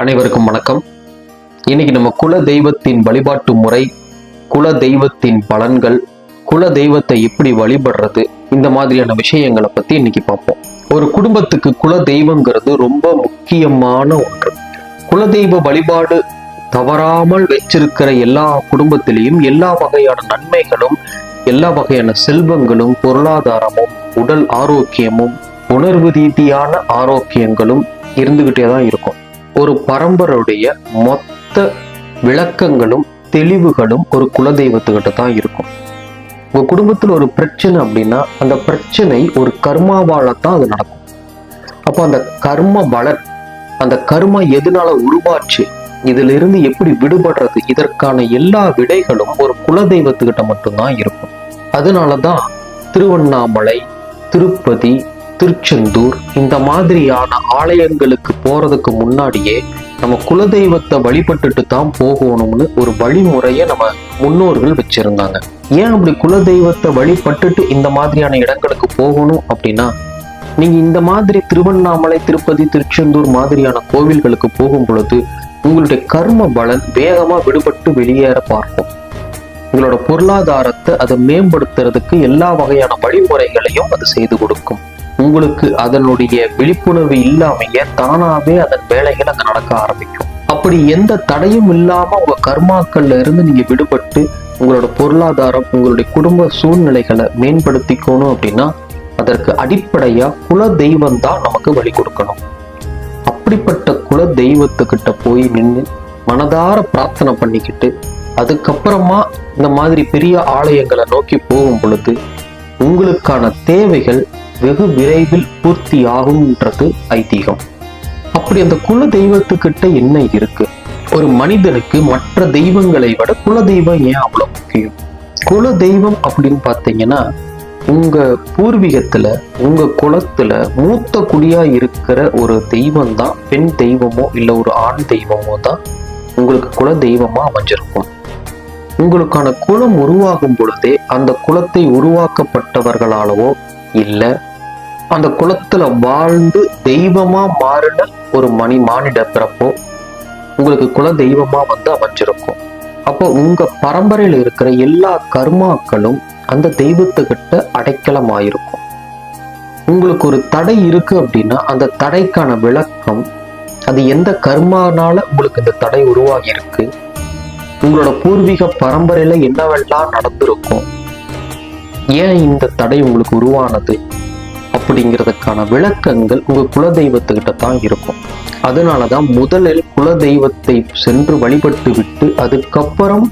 அனைவருக்கும் வணக்கம். இன்னைக்கு நம்ம குல தெய்வத்தின் வழிபாட்டு முறை, குல தெய்வத்தின் பலன்கள், குல தெய்வத்தை எப்படி வழிபடுறது, இந்த மாதிரியான விஷயங்களை பத்தி இன்னைக்கு பார்ப்போம். ஒரு குடும்பத்துக்கு குல தெய்வங்கிறது ரொம்ப முக்கியமான ஒன்று. குலதெய்வ வழிபாடு தவறாமல் வச்சிருக்கிற எல்லா குடும்பத்திலையும் எல்லா வகையான நன்மைகளும், எல்லா வகையான செல்வங்களும், பொருளாதாரமும், உடல் ஆரோக்கியமும், உணர்வு ரீதியான ஆரோக்கியங்களும் இருந்துகிட்டே தான் இருக்கும். ஒரு பரம்பரையுடைய மொத்த விளக்கங்களும் தெளிவுகளும் ஒரு குலதெய்வத்துக்கிட்ட தான் இருக்கும். உங்க குடும்பத்தில் ஒரு பிரச்சனை அப்படின்னா அந்த பிரச்சனை ஒரு கர்மாவால தான் அது நடக்கும். அப்போ அந்த கர்ம பலன், அந்த கர்மா எதனால உருவாச்சு, இதுல இருந்து எப்படி விடுபடுறது, இதற்கான எல்லா விடைகளும் ஒரு குலதெய்வத்துக்கிட்ட மட்டும்தான் இருக்கும். அதனாலதான் திருவண்ணாமலை, திருப்பதி, திருச்செந்தூர் இந்த மாதிரியான ஆலயங்களுக்கு போறதுக்கு முன்னாடியே நம்ம குலதெய்வத்தை வழிபட்டுட்டு தான் போகணும்னு ஒரு வழிமுறையை நம்ம முன்னோர்கள் வச்சிருந்தாங்க. ஏன் அப்படி குலதெய்வத்தை வழிபட்டுட்டு இந்த மாதிரியான இடங்களுக்கு போகணும் அப்படின்னா, நீங்க இந்த மாதிரி திருவண்ணாமலை, திருப்பதி, திருச்செந்தூர் மாதிரியான கோவில்களுக்கு போகும் பொழுது உங்களுடைய கர்ம பலன் வேகமா விடுபட்டு வெளியேற பார்க்கும். உங்களோட பொருளாதாரத்தை அதை மேம்படுத்துறதுக்கு எல்லா வகையான வழிமுறைகளையும் அது செய்து கொடுக்கும். உங்களுக்கு அதனுடைய விழிப்புணர்வு இல்லாமையே தானாவே அதன் வேலைகள் அங்க நடக்க ஆரம்பிக்கும். அப்படி எந்த தடையும் இல்லாம உங்க கர்மாக்கள்ல இருந்து நீங்க விடுபட்டு உங்களோட பொருளாதாரம், உங்களுடைய குடும்ப சூழ்நிலைகளை மேம்படுத்திக்கணும் அப்படின்னா அதற்கு அடிப்படையா குல தெய்வம் தான் நமக்கு வழி கொடுக்கணும். அப்படிப்பட்ட குல தெய்வத்துக்கிட்ட போய் நின்று மனதார பிரார்த்தனை பண்ணிக்கிட்டு அதுக்கப்புறமா இந்த மாதிரி பெரிய ஆலயங்களை நோக்கி போகும் பொழுது உங்களுக்கான தேவைகள் வெகு விரைவில் பூர்த்தி ஆகும்ன்றது ஐதீகம். அப்படி அந்த குல தெய்வத்துக்கிட்ட என்ன இருக்கு? ஒரு மனிதனுக்கு மற்ற தெய்வங்களை விட குல தெய்வம் ஏன் அவ்வளவு முக்கியம்? குல தெய்வம் அப்படின்னு பார்த்தீங்கன்னா, உங்க பூர்வீகத்துல, உங்க குலத்துல மூத்த குடியா இருக்கிற ஒரு தெய்வம் தான் பெண் தெய்வமோ இல்லை ஒரு ஆண் தெய்வமோ தான் உங்களுக்கு குல தெய்வமா அமைஞ்சிருக்கும். உங்களுக்கான குலம் உருவாகும் பொழுதே அந்த குலத்தை உருவாக்கப்பட்டவர்களாலவோ இல்லை அந்த குலத்துல வாழ்ந்து தெய்வமா மாறின ஒரு மானிட பிறப்போ உங்களுக்கு குல தெய்வமா அமைஞ்சிருக்கும். அப்போ உங்க பரம்பரையில இருக்கிற எல்லா கர்மாக்களும் அந்த தெய்வத்துக்கிட்ட அடைக்கலமாயிருக்கும். உங்களுக்கு ஒரு தடை இருக்கு அப்படின்னா அந்த தடைக்கான விளக்கம், அது எந்த கர்மானால உங்களுக்கு இந்த தடை உருவாகி இருக்கு, உங்களோட பூர்வீக பரம்பரையில என்னவெல்லாம் நடந்திருக்கும், ஏன் இந்த தடை உங்களுக்கு உருவானது அப்படிங்கிறதுக்கான விளக்கங்கள் உங்க குலதெய்வத்துக்கிட்ட தான் இருக்கும். அதனாலதான் முதலில் குலதெய்வத்தை சென்று வழிபட்டு விட்டு அதுக்கப்புறம்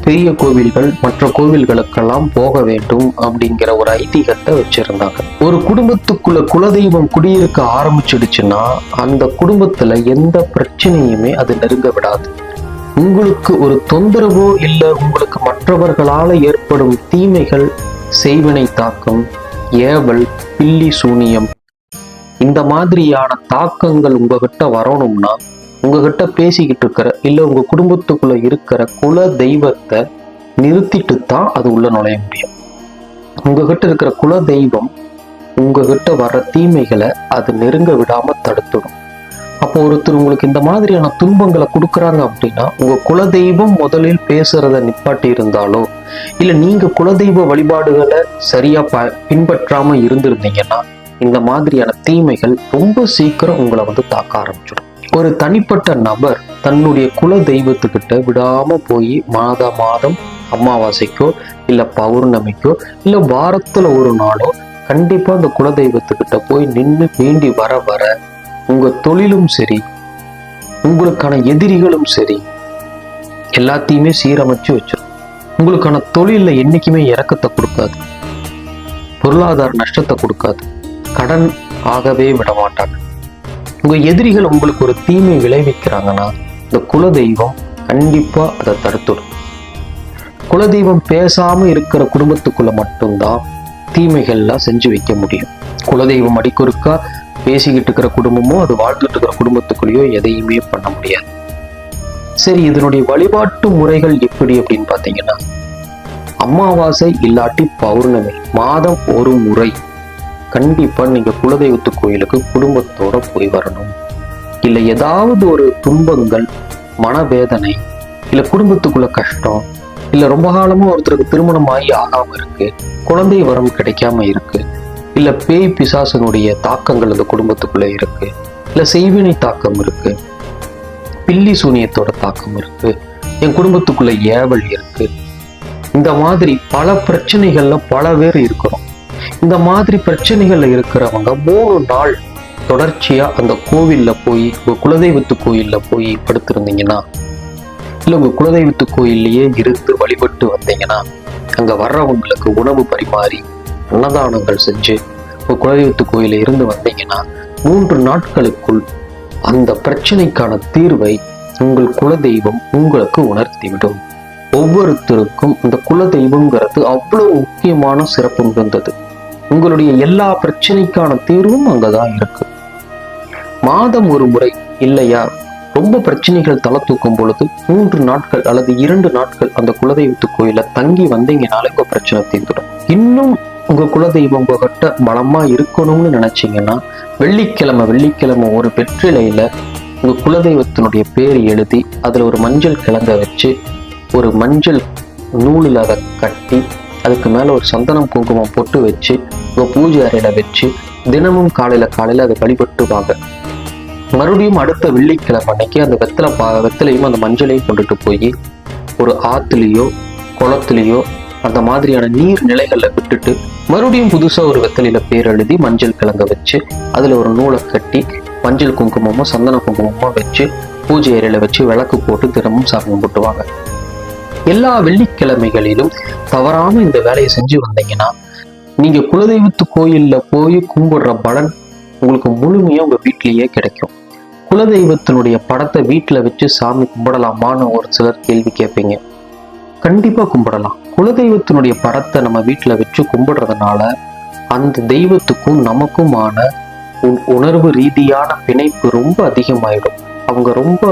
பெரிய கோவில்கள், மற்ற கோவில்களுக்கெல்லாம் போக வேண்டும் அப்படிங்கிற ஒரு ஐதீகத்தை வச்சிருந்தாங்க. ஒரு குடும்பத்துக்குள்ள குலதெய்வம் குடியிருக்க ஆரம்பிச்சிடுச்சுன்னா அந்த குடும்பத்துல எந்த பிரச்சனையுமே அது நெருங்க விடாது. உங்களுக்கு ஒரு தொந்தரவோ இல்லை உங்களுக்கு மற்றவர்களால ஏற்படும் தீமைகள், செய்வினை தாக்கம், ஏவல், பில்லி சூனியம் இந்த மாதிரியான தாக்கங்கள் உங்ககிட்ட வரணும்னா உங்ககிட்ட பேசிக்கிட்டு இருக்கிற இல்லை உங்க குடும்பத்துக்குள்ள இருக்கிற குல தெய்வத்தை நிறுத்திட்டு தான் அது உள்ள நுழைய முடியும். உங்ககிட்ட இருக்கிற குல தெய்வம் உங்ககிட்ட வர்ற தீமைகளை அது நெருங்க விடாம தடுத்துடும். அப்போ ஒருத்தர் உங்களுக்கு இந்த மாதிரியான துன்பங்களை கொடுக்குறாங்க அப்படின்னா உங்க குலதெய்வம் முதலில் பேசுறத நிப்பாட்டி இருந்தாலோ இல்ல நீங்க குலதெய்வ வழிபாடுகளை சரியா பின்பற்றாம இருந்திருந்தீங்கன்னா இந்த மாதிரியான தீமைகள் ரொம்ப சீக்கிரம் உங்களை தாக்க ஆரம்பிச்சிடும். ஒரு தனிப்பட்ட நபர் தன்னுடைய குல தெய்வத்துக்கிட்ட விடாம போய் மாதம் அமாவாசைக்கோ இல்ல பௌர்ணமிக்கோ இல்ல வாரத்துல ஒரு நாளோ கண்டிப்பா அந்த குல தெய்வத்துக்கிட்ட போய் நின்று வேண்டி வர உங்க தொழிலும் சரி, உங்களுக்கான எதிரிகளும் சரி, எல்லாத்தையுமே சீரமைச்சு வச்சிடும். உங்களுக்கான தொழில என்னைக்குமே இறக்கத்தை கொடுக்காது, பொருளாதார நஷ்டத்தை கொடுக்காது, கடன் ஆகவே விட மாட்டாங்க. உங்க எதிரிகள் உங்களுக்கு ஒரு தீமை விளைவிக்கிறாங்கன்னா இந்த குலதெய்வம் கண்டிப்பா அதை தடுத்துடும். குலதெய்வம் பேசாம இருக்கிற குடும்பத்துக்குள்ள மட்டும்தான் தீமைகள்லாம் செஞ்சு வைக்க முடியும். குலதெய்வம் அடிக்கொருக்கா பேசிக்கிட்டு இருக்கிற குடும்பமோ அது வாழ்ந்துட்டு இருக்கிற குடும்பத்துக்குள்ளேயோ எதையுமே பண்ண முடியாது. சரி, இதனுடைய வழிபாட்டு முறைகள் எப்படி அப்படின்னு பார்த்தீங்கன்னா, அமாவாசை இல்லாட்டி பௌர்ணமி மாதம் ஒரு முறை கண்டிப்பா நீங்க குலதெய்வத்து கோயிலுக்கு குடும்பத்தோட போய் வரணும். இல்லை ஏதாவது ஒரு துன்பங்கள், மனவேதனை, இல்லை குடும்பத்துக்குள்ள கஷ்டம், இல்லை ரொம்ப காலமா ஒருத்தருக்கு திருமணம் ஆகி ஆகாம இருக்கு, குழந்தை வரம் கிடைக்காம இருக்கு, இல்லை பேய் பிசாசனுடைய தாக்கங்கள் அந்த குடும்பத்துக்குள்ள இருக்கு, இல்லை செய்வினை தாக்கம் இருக்கு, பில்லி சூனியத்தோட தாக்கம் இருக்கு, என் குடும்பத்துக்குள்ள ஏவல் இருக்கு, இந்த மாதிரி பல பிரச்சனைகள்ல பல பேர் இருக்கிறோம். இந்த மாதிரி பிரச்சனைகள்ல இருக்கிறவங்க 3 நாள் தொடர்ச்சியா அந்த கோவில்ல போய், உங்க குலதெய்வத்து கோயில்ல போய் படுத்திருந்தீங்கன்னா, இல்ல உங்க குலதெய்வத்து கோயில்லையே இருந்து வழிபட்டு வந்தீங்கன்னா, அங்க வர்றவங்களுக்கு உணவு பரிமாறி அன்னதானங்கள் செஞ்சு உங்க குலதெய்வத்து கோயில இருந்து வந்தீங்கன்னா 3 நாட்களுக்குள் அந்த பிரச்சனைக்கான தீர்வை உங்கள் குலதெய்வம் உங்களுக்கு உணர்த்திவிடும். ஒவ்வொருத்தருக்கும் இந்த குலதெய்வங்கிறது அவ்வளவு முக்கியமான சிறப்பு மிகுந்தது. உங்களுடைய எல்லா பிரச்சனைக்கான தீர்வும் அங்கதான் இருக்கு. மாதம் ஒரு முறை இல்லையா, ரொம்ப பிரச்சனைகள் தலை தூக்கும் பொழுது 3 நாட்கள் அல்லது 2 நாட்கள் அந்த குலதெய்வத்து கோயில தங்கி வந்தீங்கனாலே உங்க பிரச்சனை தீர்ந்துடும். இன்னும் உங்க குலதெய்வம் உங்ககிட்ட பலமா இருக்கணும்னு நினைச்சீங்கன்னா, வெள்ளிக்கிழமை ஒரு வெற்றிலையில உங்க குலதெய்வத்தினுடைய பேர் எழுதி அதுல ஒரு மஞ்சள் கிழங்க வச்சு, ஒரு மஞ்சள் நூலில் அதை கட்டி, அதுக்கு மேல ஒரு சந்தனம் குங்குமம் பொட்டு வச்சு உங்க பூஜை அறையில வச்சு தினமும் காலையில அதை வழிபட்டு வாங்க. மறுபடியும் அடுத்த வெள்ளிக்கிழமை அன்னைக்கு அந்த வெத்தலையும் அந்த மஞ்சளையும் கொண்டுட்டு போய் ஒரு ஆத்துலேயோ குளத்துலேயோ அந்த மாதிரியான நீர் நிலைகள்ல விட்டுட்டு மறுபடியும் புதுசா ஒரு வெத்தலையில பேர் எழுதி மஞ்சள் கிழங்க வச்சு அதுல ஒரு நூலை கட்டி மஞ்சள் குங்குமமோ சந்தன குங்குமமோ வச்சு பூஜை அறையில வச்சு விளக்கு போட்டு தினமும் சாமி கும்பிட்டுவாங்க. எல்லா வெள்ளிக்கிழமைகளிலும் தவறாம இந்த வேலையை செஞ்சு வந்தீங்கன்னா, நீங்க குலதெய்வத்து கோயில்ல போய் கும்பிடுற பலன் உங்களுக்கு முழுமையா உங்க வீட்டிலேயே கிடைக்கும். குலதெய்வத்தினுடைய படத்தை வீட்டுல வச்சு சாமி கும்பிடலாமான்னு ஒரு சிலர் கேள்வி கேட்பீங்க. கண்டிப்பா கும்பிடலாம். குலதெய்வத்தினுடைய படத்தை நம்ம வீட்டுல வச்சு கும்பிடுறதுனால அந்த தெய்வத்துக்கும் நமக்குமான உணர்வு ரீதியான பிணைப்பு ரொம்ப அதிகமாயிடும். அவங்க ரொம்ப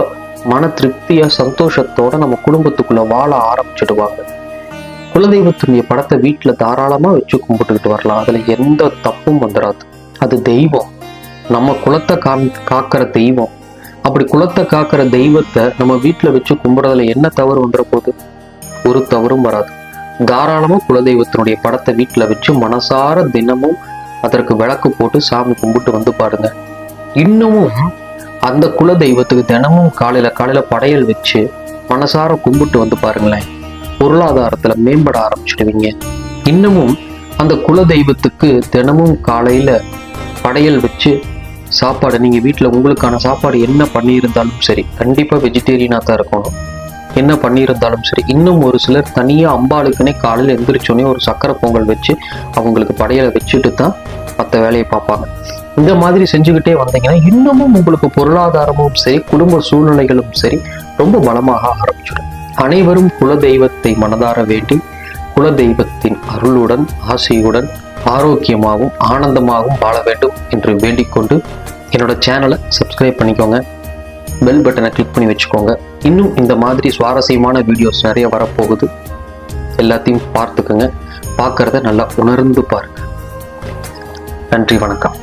மன திருப்தியா சந்தோஷத்தோட நம்ம குடும்பத்துக்குள்ள வாழ ஆரம்பிச்சிடுவாங்க. குலதெய்வத்தினுடைய படத்தை வீட்டுல தாராளமா வச்சு கும்பிட்டுக்கிட்டு வரலாம். அதுல எந்த தப்பும் வந்துடாது. அது தெய்வம், நம்ம குலத்தை காக்கிற தெய்வம். அப்படி குலத்தை காக்கிற தெய்வத்தை நம்ம வீட்டுல வச்சு கும்பிடுறதுல என்ன தவறு வந்துட போகுது? ஒரு தவறும் வராது. தாராளமா குலதெய்வத்தினுடைய படத்தை வீட்டுல வச்சு மனசார தினமும் அதற்கு விளக்கு போட்டு சாமி கும்பிட்டு வந்து பாருங்க. இன்னமும் அந்த குல தெய்வத்துக்கு தினமும் காலையில படையல் வச்சு மனசார கும்பிட்டு வந்து பாருங்களேன், பொருளாதாரத்துல மேம்பட ஆரம்பிச்சிடுவீங்க. இன்னமும் அந்த குல தெய்வத்துக்கு தினமும் காலையில படையல் வச்சு சாப்பாடு, நீங்க வீட்டுல உங்களுக்கான சாப்பாடு என்ன பண்ணியிருந்தாலும் சரி, கண்டிப்பா வெஜிடேரியனா தான் இருக்கணும். என்ன பண்ணியிருந்தாலும் சரி. இன்னும் ஒரு சிலர் தனியா அம்பாளுக்குன்னே காலையில எந்திரிச்சோடனே ஒரு சக்கரை பொங்கல் வச்சு அவங்களுக்கு படையலை வச்சுட்டு தான் மற்ற வேலையை பார்ப்பாங்க. இந்த மாதிரி செஞ்சுக்கிட்டே வந்தீங்கன்னா இன்னமும் உங்களுக்கு பொருளாதாரமும் சரி, குடும்ப சூழ்நிலைகளும் சரி ரொம்ப பலமாக ஆரம்பிச்சிடும். அனைவரும் குலதெய்வத்தை மனதார வேண்டி குலதெய்வத்தின் அருளுடன் ஆசையுடன் ஆரோக்கியமாகவும் ஆனந்தமாகவும் வாழ வேண்டும் என்று வேண்டிக் கொண்டு என்னோட சேனலை சப்ஸ்கிரைப் பண்ணிக்கோங்க, பெல் பட்டனை கிளிக் பண்ணி வச்சுக்கோங்க. இன்னும் இந்த மாதிரி சுவாரஸ்யமான வீடியோஸ் நிறைய வரப்போகுது. எல்லாத்தையும் பார்த்துக்குங்க. பார்க்கறத நல்லா உணர்ந்து பாருங்க. நன்றி, வணக்கம்.